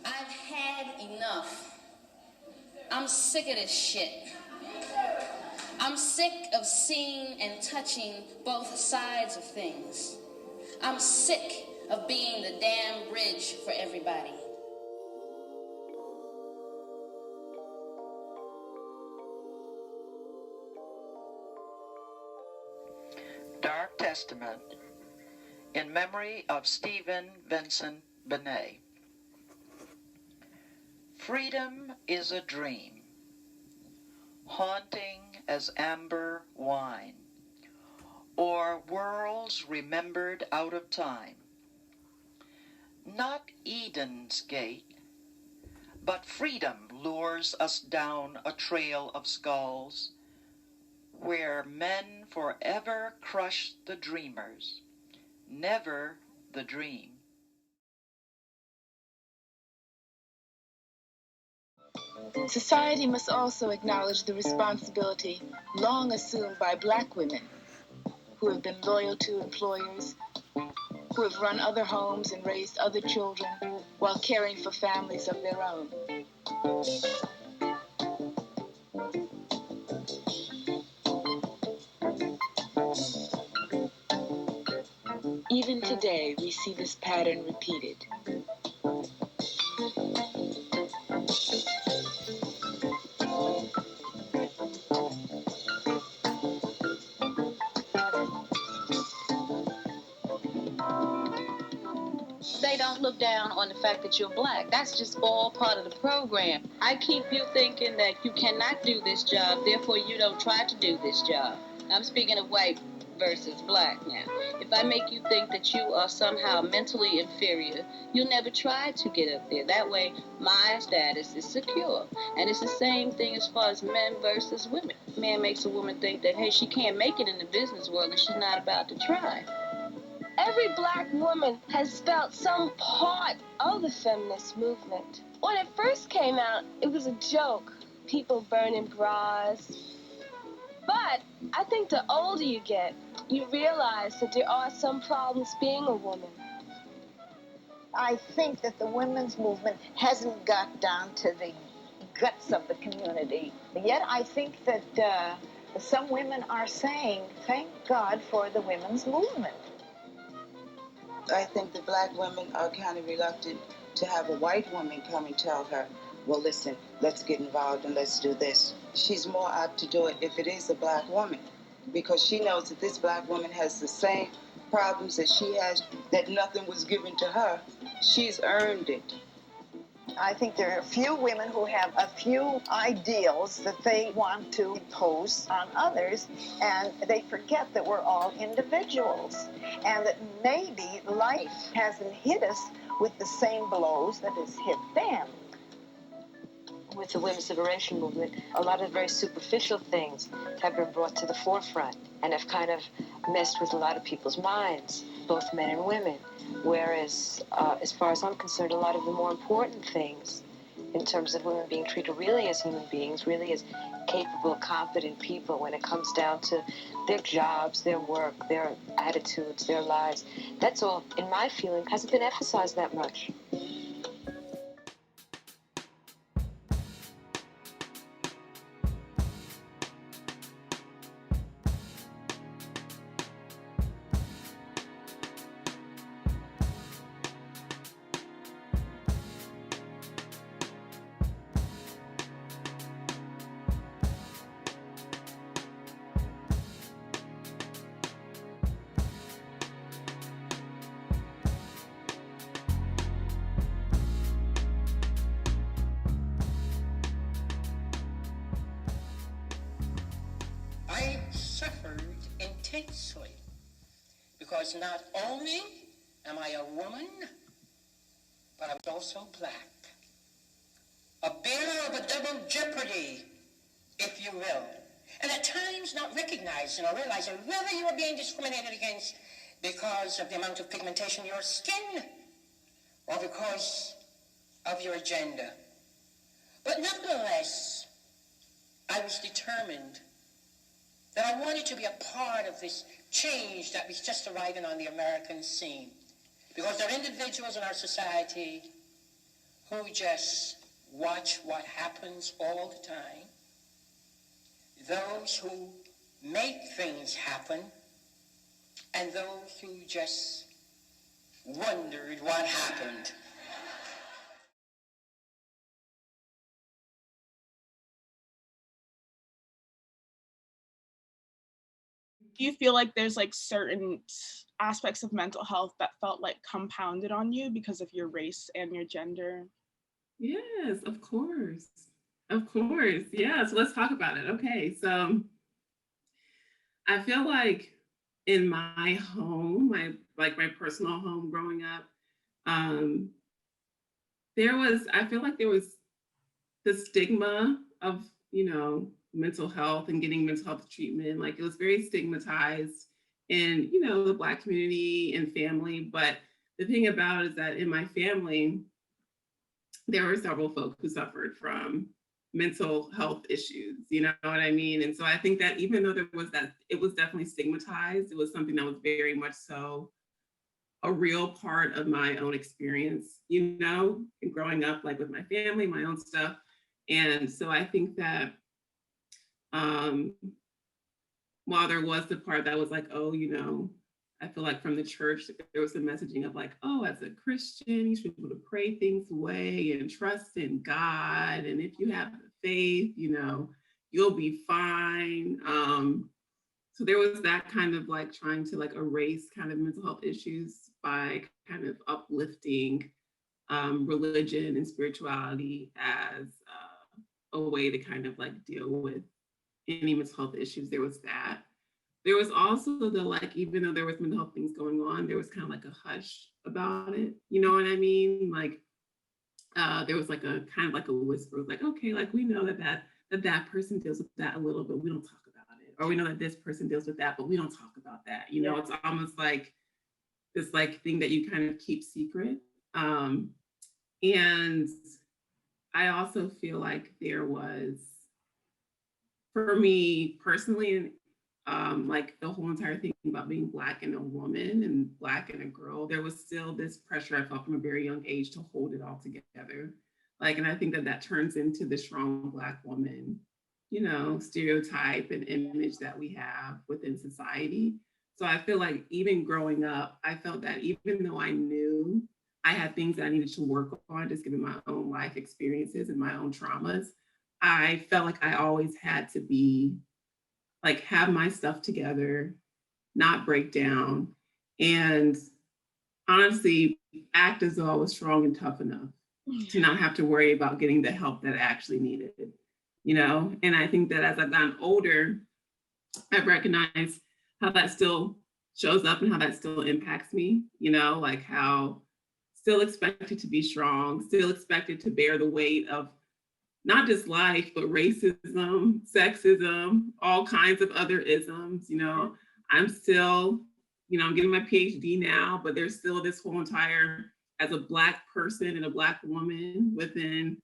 I've had enough. I'm sick of this shit. I'm sick of seeing and touching both sides of things. I'm sick of being the damn bridge for everybody. Dark Testament, in memory of Stephen Vincent Benet. Freedom is a dream, haunting as amber wine, or worlds remembered out of time. Not Eden's gate, but freedom lures us down a trail of skulls, where men forever crush the dreamers, never the dream. Society must also acknowledge the responsibility long assumed by black women who have been loyal to employers, who have run other homes and raised other children while caring for families of their own. Even today, we see this pattern repeated. They don't look down on the fact that you're black. That's just all part of the program. I keep you thinking that you cannot do this job, therefore you don't try to do this job. I'm speaking of white versus black now. If I make you think that you are somehow mentally inferior, you'll never try to get up there. That way, my status is secure. And it's the same thing as far as men versus women. Man makes a woman think that, hey, she can't make it in the business world and she's not about to try. Every black woman has felt some part of the feminist movement. When it first came out, it was a joke. People burning bras. But I think the older you get, you realize that there are some problems being a woman. I think that the women's movement hasn't got down to the guts of the community. Yet I think that some women are saying, thank God for the women's movement. I think the black women are kind of reluctant to have a white woman come and tell her, well, listen, let's get involved and let's do this. She's more apt to do it if it is a black woman, because she knows that this black woman has the same problems that she has, that nothing was given to her. She's earned it. I think there are a few women who have a few ideals that they want to impose on others, and they forget that we're all individuals, and that maybe life hasn't hit us with the same blows that has hit them. With the women's liberation movement, a lot of very superficial things have been brought to the forefront and have kind of messed with a lot of people's minds, both men and women. Whereas, as far as I'm concerned, a lot of the more important things in terms of women being treated really as human beings, really as capable, competent people when it comes down to their jobs, their work, their attitudes, their lives, that's all, in my feeling, hasn't been emphasized that much. I suffered intensely because not only am I a woman, but I'm also black. A bearer of a double jeopardy, if you will. And at times not recognizing or realizing whether you are being discriminated against because of the amount of pigmentation in your skin or because of your agenda. But nevertheless, I was determined that I wanted to be a part of this change that was just arriving on the American scene. Because there are individuals in our society who just watch what happens all the time, those who make things happen, and those who just wondered what happened. Do you feel like there's like certain aspects of mental health that felt like compounded on you because of your race and your gender? Yes, of course. Of course. Yeah. So let's talk about it. Okay. So I feel like in my home, my personal home growing up, um, I feel like there was the stigma of, mental health and getting mental health treatment. Like it was very stigmatized in, the Black community and family. But the thing about it is that in my family, there were several folks who suffered from mental health issues, you know what I mean? And so I think that even though it was definitely stigmatized, it was something that was very much so a real part of my own experience, and growing up like with my family, my own stuff. And so I think that um, while there was the part that was like, oh, I feel like from the church, there was a messaging of like, oh, as a Christian, you should be able to pray things away and trust in God. And if you have the faith, you'll be fine. So there was that kind of like trying to like erase kind of mental health issues by kind of uplifting religion and spirituality as a way to kind of like deal with any mental health issues. There was that. There was also the like, even though there was mental health things going on, there was kind of like a hush about it. You know what I mean? Like there was like a kind of like a whisper, like, okay, like we know that person deals with that a little, but we don't talk about it. Or we know that this person deals with that, but we don't talk about that. It's almost like this like thing that you kind of keep secret. And I also feel like there was, for me personally, like the whole entire thing about being Black and a woman and Black and a girl, there was still this pressure I felt from a very young age to hold it all together. Like, and I think that turns into the strong Black woman, stereotype and image that we have within society. So I feel like even growing up, I felt that even though I knew I had things that I needed to work on, just given my own life experiences and my own traumas, I felt like I always had to be like have my stuff together, not break down, and honestly act as though I was strong and tough enough to not have to worry about getting the help that I actually needed, And I think that as I've gotten older, I've recognized how that still shows up and how that still impacts me, like how still expected to be strong, still expected to bear the weight of not just life, but racism, sexism, all kinds of other isms. I'm still, I'm getting my PhD now, but there's still this whole entire, as a Black person and a Black woman within,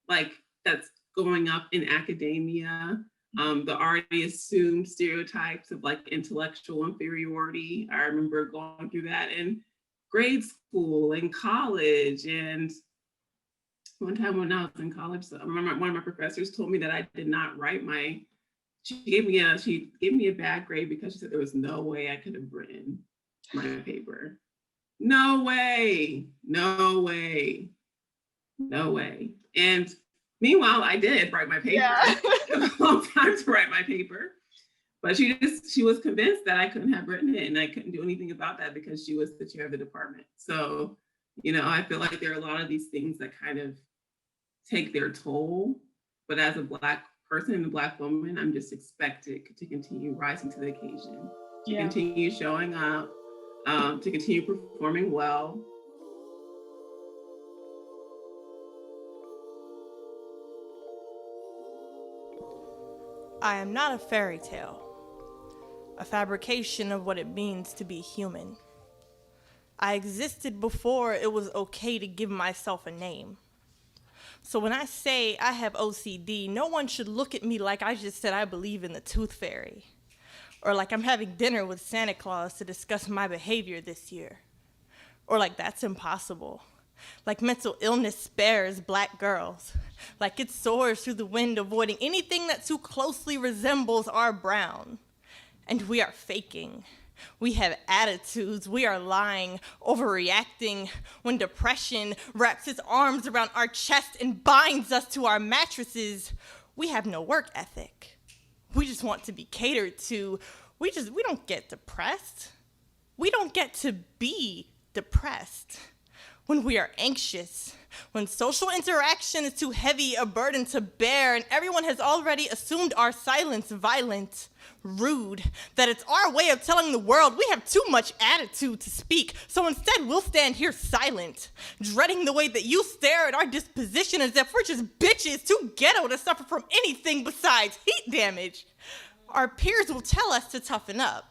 like, that's going up in academia, the already assumed stereotypes of like intellectual inferiority. I remember going through that in grade school and college. And one time when I was in college, so I remember one of my professors told me that I did not write she gave me a bad grade because she said there was no way I could have written my paper. No way. And meanwhile, I did write my paper. Yeah. It took a long time to write my paper. But she was convinced that I couldn't have written it and I couldn't do anything about that because she was the chair of the department. So, I feel like there are a lot of these things that kind of take their toll. But as a Black person and a Black woman, I'm just expected to continue rising to the occasion, to continue showing up, to continue performing well. I am not a fairy tale, a fabrication of what it means to be human. I existed before it was okay to give myself a name. So when I say I have OCD, no one should look at me like I just said I believe in the tooth fairy, or like I'm having dinner with Santa Claus to discuss my behavior this year, or like that's impossible. like mental illness spares black girls, like it soars through the wind, avoiding anything that too closely resembles our brown. And we are faking. We have attitudes. We are lying, overreacting. When depression wraps its arms around our chest and binds us to our mattresses, we have no work ethic. We just want to be catered to. We don't get depressed. We don't get to be depressed. When we are anxious, when social interaction is too heavy a burden to bear, and everyone has already assumed our silence violent, rude, that it's our way of telling the world we have too much attitude to speak, so instead we'll stand here silent, dreading the way that you stare at our disposition as if we're just bitches too ghetto to suffer from anything besides heat damage. Our peers will tell us to toughen up,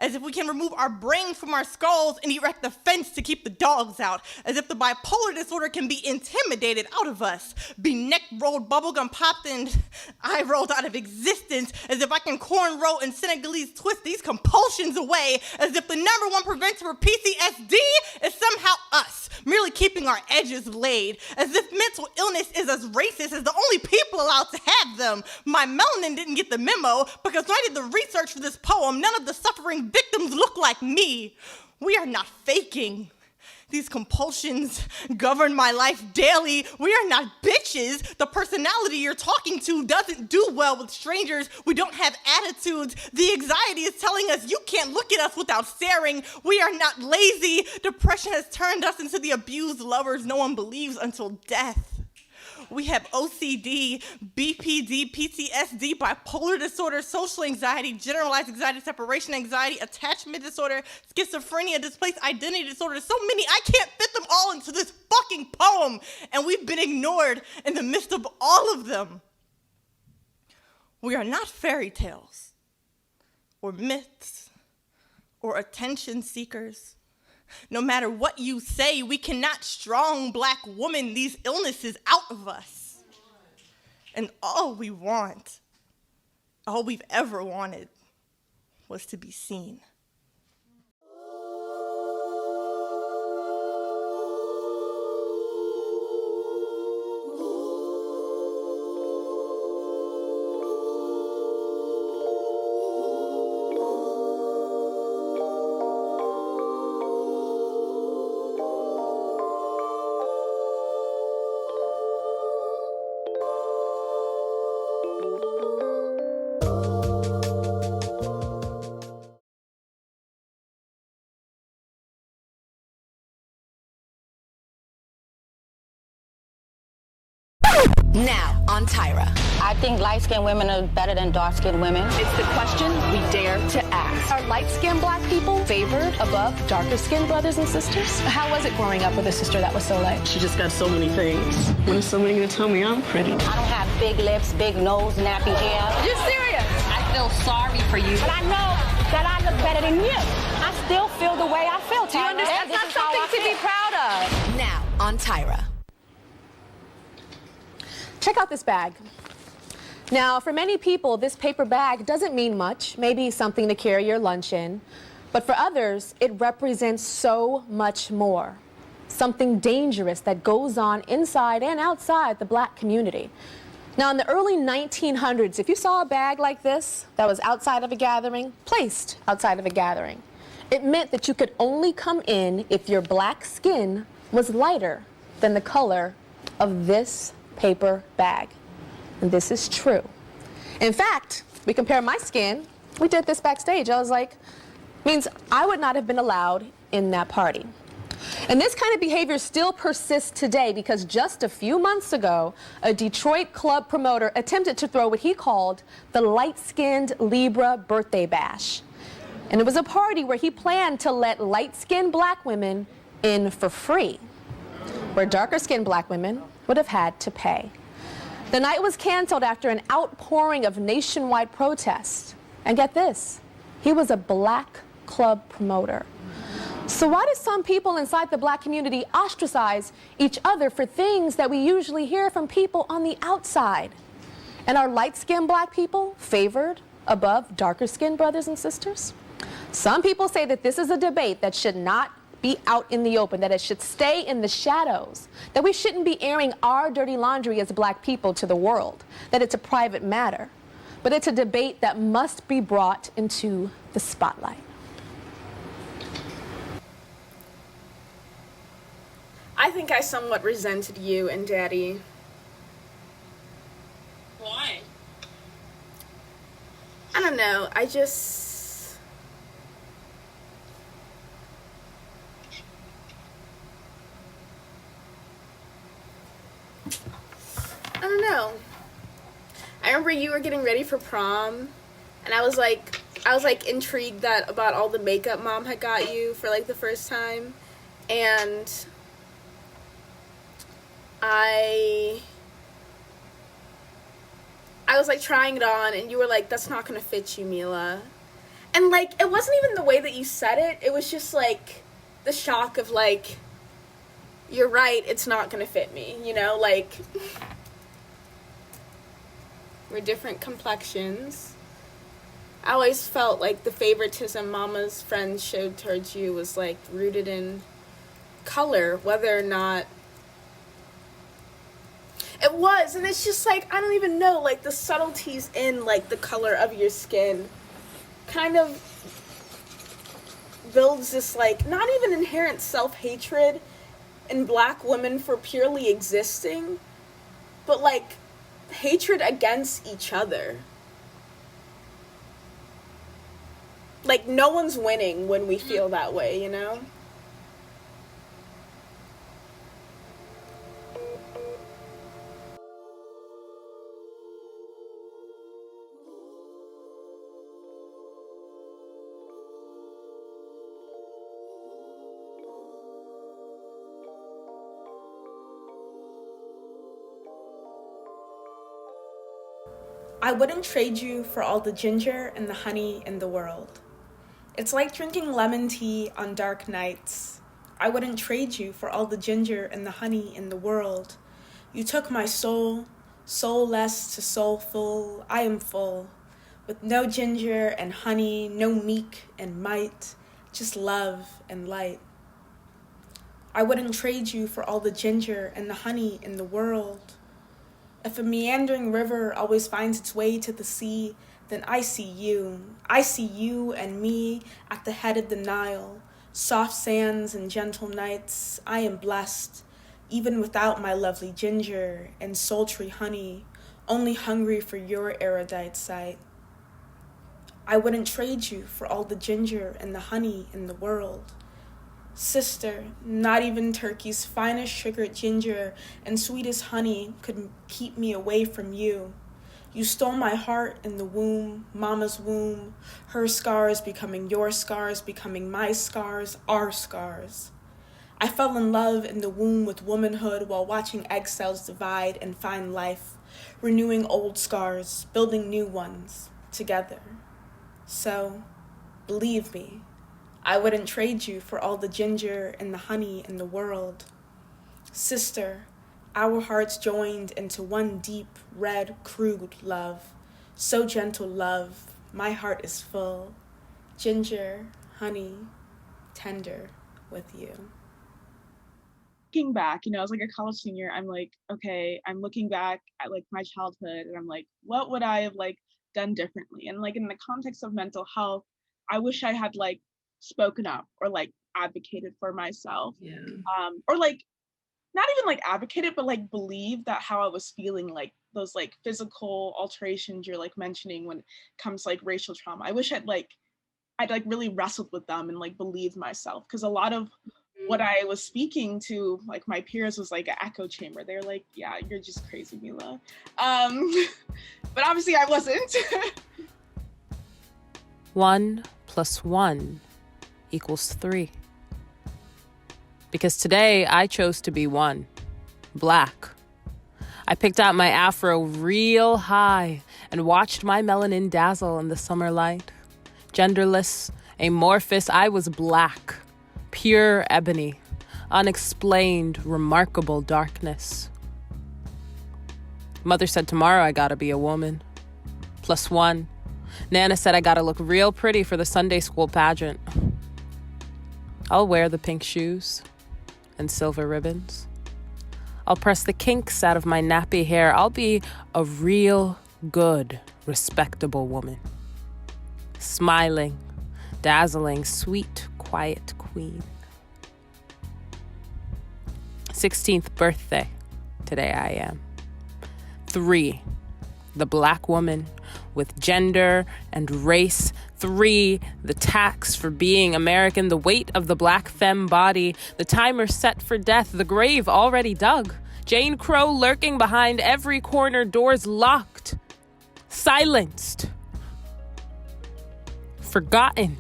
as if we can remove our brains from our skulls and erect the fence to keep the dogs out, as if the bipolar disorder can be intimidated out of us, be neck-rolled, bubblegum popped, and eye rolled out of existence, as if I can cornrow and Senegalese twist these compulsions away, as if the number one preventer for PTSD is somehow us, merely keeping our edges laid, as if mental illness is as racist as the only people allowed to have them. My melanin didn't get the memo, because when I did the research for this poem, none of the suffering victims look like me. We are not faking. These compulsions govern my life daily. We are not bitches. The personality you're talking to doesn't do well with strangers. We don't have attitudes. The anxiety is telling us you can't look at us without staring. We are not lazy. Depression has turned us into the abused lovers no one believes until death. We have OCD, BPD, PTSD, bipolar disorder, social anxiety, generalized anxiety, separation anxiety, attachment disorder, schizophrenia, displaced identity disorder. So many, I can't fit them all into this fucking poem. And we've been ignored in the midst of all of them. We are not fairy tales or myths or attention seekers. No matter what you say, we cannot strong black woman these illnesses out of us. And all we want, all we've ever wanted, was to be seen. Now on Tyra. I think light-skinned women are better than dark-skinned women. It's the question we dare to ask. Are light-skinned black people favored above darker-skinned brothers and sisters? How was it growing up with a sister that was so light? She just got so many things. When is somebody gonna tell me I'm pretty? I don't have big lips, big nose, nappy hair. You're serious? I feel sorry for you. But I know that I look better than you. I still feel the way I feel, Tyra. Do you understand? That's not something to be proud of. Now on Tyra. Check out this bag. Now, for many people, this paper bag doesn't mean much, maybe something to carry your lunch in. But for others, it represents so much more. Something dangerous that goes on inside and outside the black community. Now, in the early 1900s, if you saw a bag like this that was outside of a gathering, placed outside of a gathering, it meant that you could only come in if your black skin was lighter than the color of this paper bag. And this is true. In fact, we compare my skin. We did this backstage. I was like, means I would not have been allowed in that party. And this kind of behavior still persists today because just a few months ago, a Detroit club promoter attempted to throw what he called the light-skinned Libra birthday bash. And it was a party where he planned to let light-skinned black women in for free, where darker-skinned black women would have had to pay. The night was canceled after an outpouring of nationwide protests. And get this, he was a black club promoter. So why do some people inside the black community ostracize each other for things that we usually hear from people on the outside? And are light-skinned black people favored above darker-skinned brothers and sisters? Some people say that this is a debate that should not be out in the open, that it should stay in the shadows, that we shouldn't be airing our dirty laundry as Black people to the world, that it's a private matter, but it's a debate that must be brought into the spotlight. I think I somewhat resented you and Daddy. Why? I don't know, I don't know. I remember you were getting ready for prom, and I was like intrigued about all the makeup Mom had got you for like the first time, and I was like trying it on, and you were like, "That's not gonna fit you, Miela." And like, it wasn't even the way that you said it. It was just like the shock of like, you're right, it's not gonna fit me, you know, like, we're different complexions. I always felt like the favoritism Mama's friends showed towards you was like rooted in color, whether or not it was. And it's just like, I don't even know, like the subtleties in like the color of your skin kind of builds this like not even inherent self-hatred in Black women for purely existing, but like hatred against each other. Like no one's winning when we feel that way, you know? I wouldn't trade you for all the ginger and the honey in the world. It's like drinking lemon tea on dark nights. I wouldn't trade you for all the ginger and the honey in the world. You took my soul, soulless to soulful, I am full. With no ginger and honey, no meek and might, just love and light. I wouldn't trade you for all the ginger and the honey in the world. If a meandering river always finds its way to the sea, then I see you. I see you and me at the head of the Nile. Soft sands and gentle nights, I am blessed, even without my lovely ginger and sultry honey, only hungry for your erudite sight. I wouldn't trade you for all the ginger and the honey in the world. Sister, not even Turkey's finest sugared ginger and sweetest honey could keep me away from you. You stole my heart in the womb, Mama's womb, her scars becoming your scars, becoming my scars, our scars. I fell in love in the womb with womanhood while watching egg cells divide and find life, renewing old scars, building new ones, together. So, believe me, I wouldn't trade you for all the ginger and the honey in the world. Sister, our hearts joined into one deep, red, crude love. So gentle love, my heart is full. Ginger, honey, tender with you. Looking back, you know, as like a college senior, I'm like, okay, I'm looking back at like my childhood and I'm like, what would I have like done differently? And like in the context of mental health, I wish I had like spoken up or like advocated for myself. Yeah. Or like not even like advocated, but like believed that how I was feeling, like those like physical alterations you're like mentioning when it comes to like racial trauma. I wish I'd like really wrestled with them and like believed myself, because a lot of what I was speaking to like my peers was like an echo chamber. They're like, yeah, you're just crazy, Miela. But obviously I wasn't. 1 + 1 = 3. Because today I chose to be one, Black. I picked out my afro real high and watched my melanin dazzle in the summer light. Genderless, amorphous, I was Black, pure ebony, unexplained, remarkable darkness. Mother said tomorrow I gotta be a woman. +1. Nana said I gotta look real pretty for the Sunday school pageant. I'll wear the pink shoes and silver ribbons. I'll press the kinks out of my nappy hair. I'll be a real good, respectable woman. Smiling, dazzling, sweet, quiet queen. 16th birthday, today I am. 3, the black woman with gender and race. 3, the tax for being American, the weight of the black femme body, the timer set for death, the grave already dug, Jane Crow lurking behind every corner, doors locked, silenced, forgotten.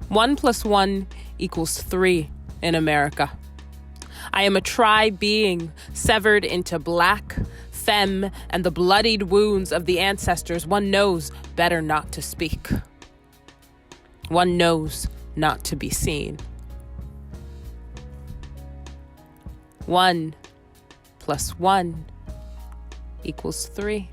1 + 1 = 3 in America. I am a tri-being severed into black, femme, and the bloodied wounds of the ancestors. One knows better not to speak. One knows not to be seen. 1 + 1 = 3.